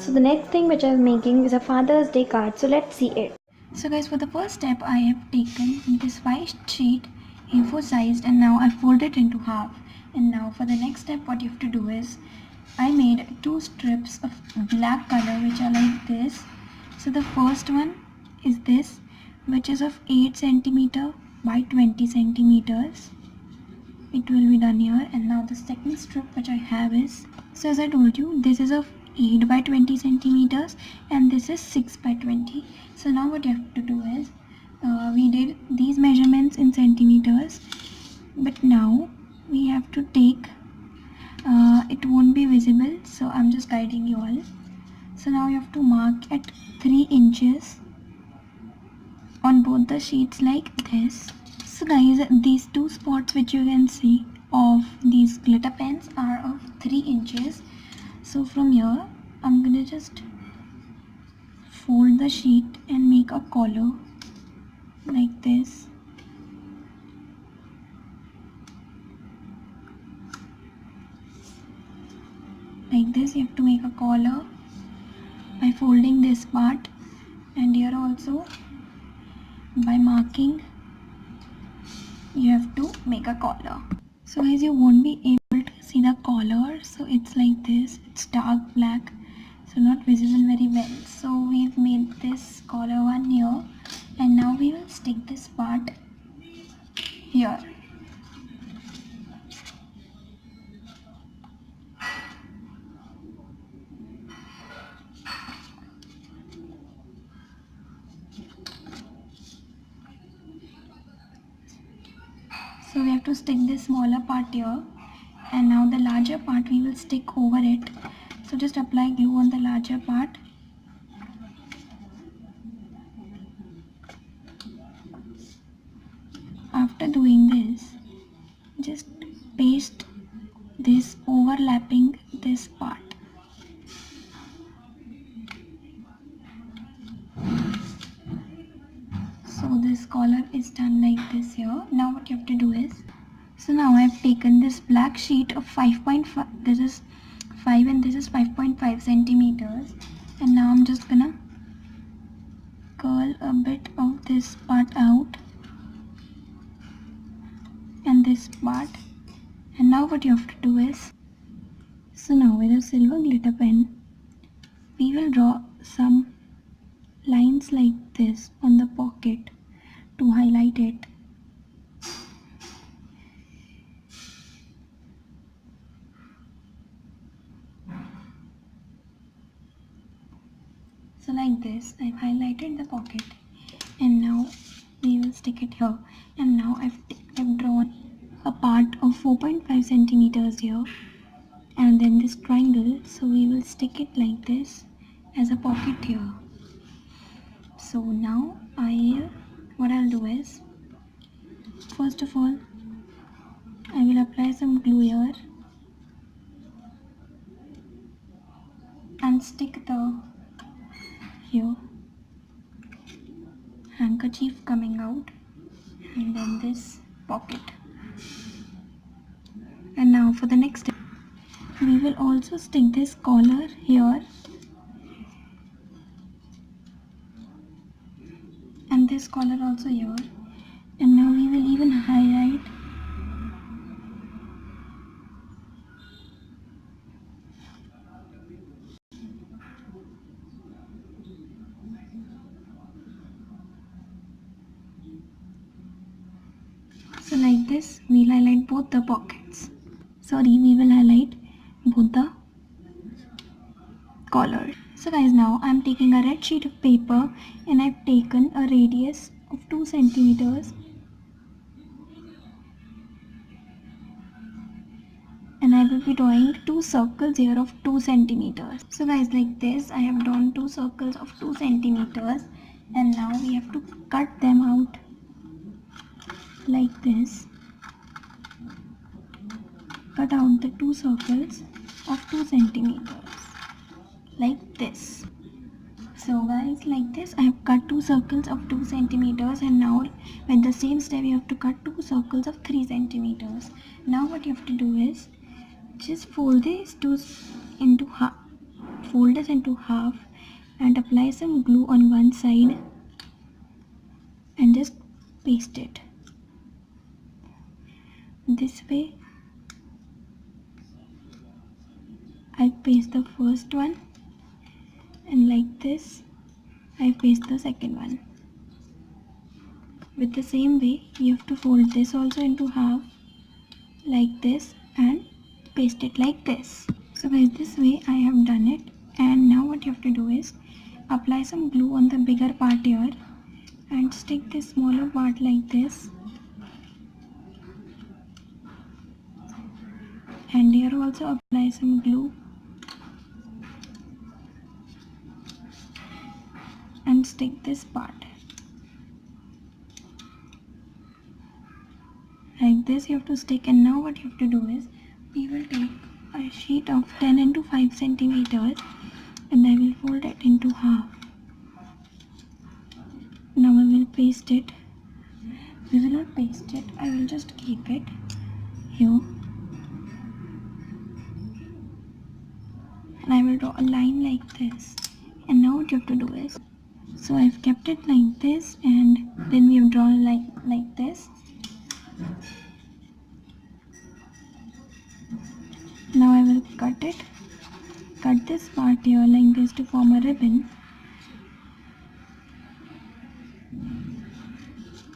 So the next thing which I'm making is a Father's Day card. So let's see it. So guys, for the first step, I have taken this white sheet, A4 sized, and now I fold it into half. And now for the next step, what you have to do is, I made 2 strips of black color which are like this. So the first one is this, which is of 8 centimeter by 20 centimeters. It will be done here. And now the second strip which I have is, so as I told you, this is of 8 by 20 centimeters and this is 6 by 20. So now what you have to do is, we did these measurements in centimeters, but now we have to take, it won't be visible, so I'm just guiding you all. So now you have to mark at 3 inches on both the sheets like this. So guys, these 2 spots which you can see of these glitter pens are of 3 inches. So from here, I'm gonna just fold the sheet and make a collar like this. Like this, you have to make a collar by folding this part, and here also by marking you have to make a collar. So guys, you won't be able to see the collar, so it's like this, it's dark black, so not visible very well. So we've made this collar one here, and now we will stick this part here. So we have to stick this smaller part here, and now the larger part we will stick over it. So just apply glue on the larger part. After doing this, just paste this overlapping this part. So this collar is done like this here. Now what you have to do is, so now I have taken this black sheet of 5.5, this is 5 and this is 5.5 centimeters, and now I'm just gonna curl a bit of this part out and this part. And now what you have to do is, so now with a silver glitter pen, we will draw some lines like this on the pocket to highlight it. So like this, I've highlighted the pocket, and now we will stick it here. And now I've drawn a part of 4.5 centimeters here, and then this triangle, so we will stick it like this as a pocket here. So now what I'll do is, first of all, I will apply some glue here and stick the here handkerchief coming out, and then this pocket. And now for the next step, we will also stick this collar here and this collar also here, and now we will even highlight so like this. We'll highlight both the pockets. We will highlight both the collar. So guys, now I'm taking a red sheet of paper and I've taken a radius of 2 centimeters, and I will be drawing 2 circles here of 2 centimeters. So guys, like this, I have drawn 2 circles of 2 centimeters, and now we have to cut them out like this. Cut out the 2 circles of 2 centimeters like this. So guys, like this, I have cut 2 circles of 2 centimeters, and now with the same step you have to cut 2 circles of 3 centimeters. Now what you have to do is just fold these two into half. fold this into half and apply some glue on one side and just paste it this way. I paste the first one, and like this I paste the second one. With the same way, you have to fold this also into half like this and paste it like this. So guys, this way I have done it, and now what you have to do is apply some glue on the bigger part here and stick this smaller part like this, and here also apply some glue and stick this part like this. You have to stick, and now what you have to do is we will take a sheet of 10 into 5 centimeters and I will fold it into half. Now I will paste it. We will not paste it, I will just keep it here, and I will draw a line like this. And now what you have to do is, so I've kept it like this, and then we have drawn a line like this. Now I will cut this part here like this to form a ribbon,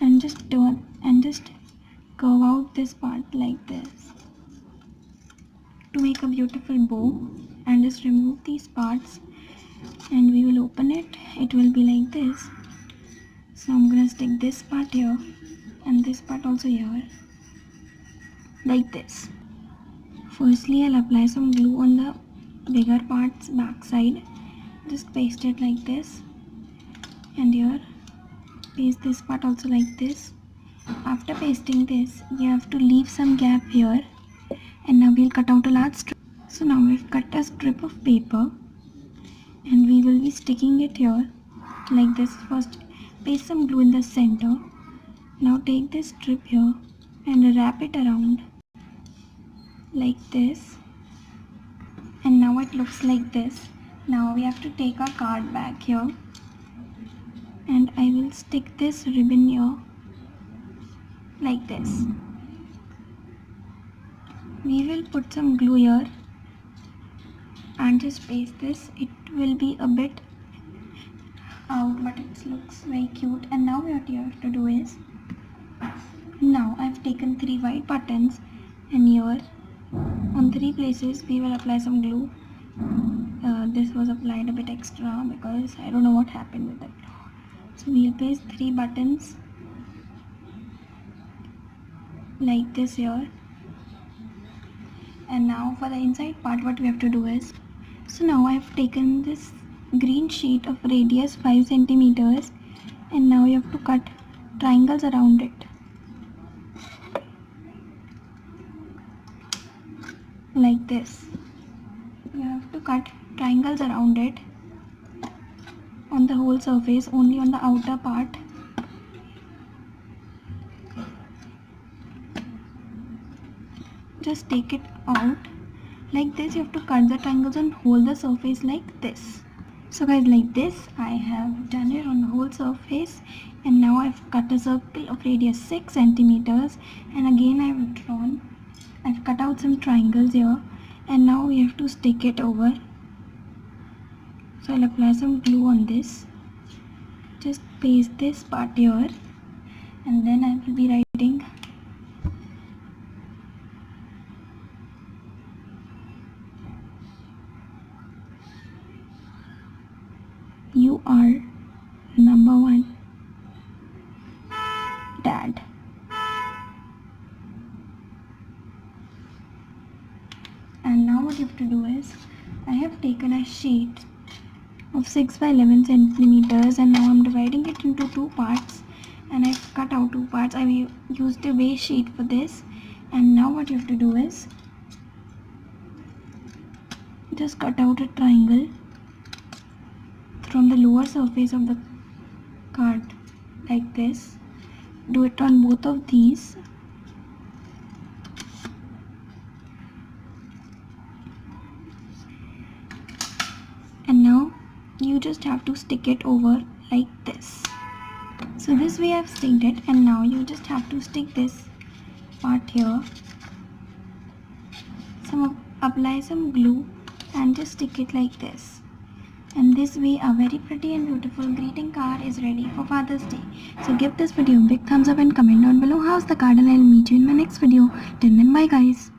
and just turn and just curve out this part like this to make a beautiful bow, and just remove these parts and we will open it. It will be like this. So I'm gonna stick this part here and this part also here like this. Firstly, I'll apply some glue on the bigger part's back side. Just paste it like this, and here paste this part also like this. After pasting this, you have to leave some gap here, and now we'll cut out a large strip. So now we've cut a strip of paper and we will be sticking it here like this. First paste some glue in the center. Now take this strip here and wrap it around like this, and now it looks like this. Now we have to take our card back here, and I will stick this ribbon here like this. We will put some glue here and just paste this. It will be a bit out, but it looks very cute. And now what you have to do is, now I've taken 3 white buttons, and here on 3 places we will apply some glue. This was applied a bit extra because I don't know what happened with it. So we'll paste 3 buttons like this here. And now for the inside part, what we have to do is, so now I have taken this green sheet of radius 5 centimeters, and now you have to cut triangles around it like this. You have to cut triangles around it on the whole surface, only on the outer part. Just take it out like this. You have to cut the triangles and hold the surface like this. So guys, like this I have done it on the whole surface, and now I've cut a circle of radius 6 centimeters, and again I've cut out some triangles here, and now we have to stick it over. So I'll apply some glue on this. Just paste this part here, and then I will be writing "You are number 1, Dad." And now what you have to do is, I have taken a sheet of 6 by 11 centimeters, and now I'm dividing it into 2 parts, and I've cut out 2 parts. I used a base sheet for this. And now what you have to do is, just cut out a triangle from the lower surface of the card like this. Do it on both of these. you just have to stick it over like this. So this way I've sticked it, and now you just have to stick this part here. Apply some glue and just stick it like this. And this way a very pretty and beautiful greeting card is ready for Father's Day. So give this video a big thumbs up and comment down below how's the card, and I'll meet you in my next video. Till then, bye guys.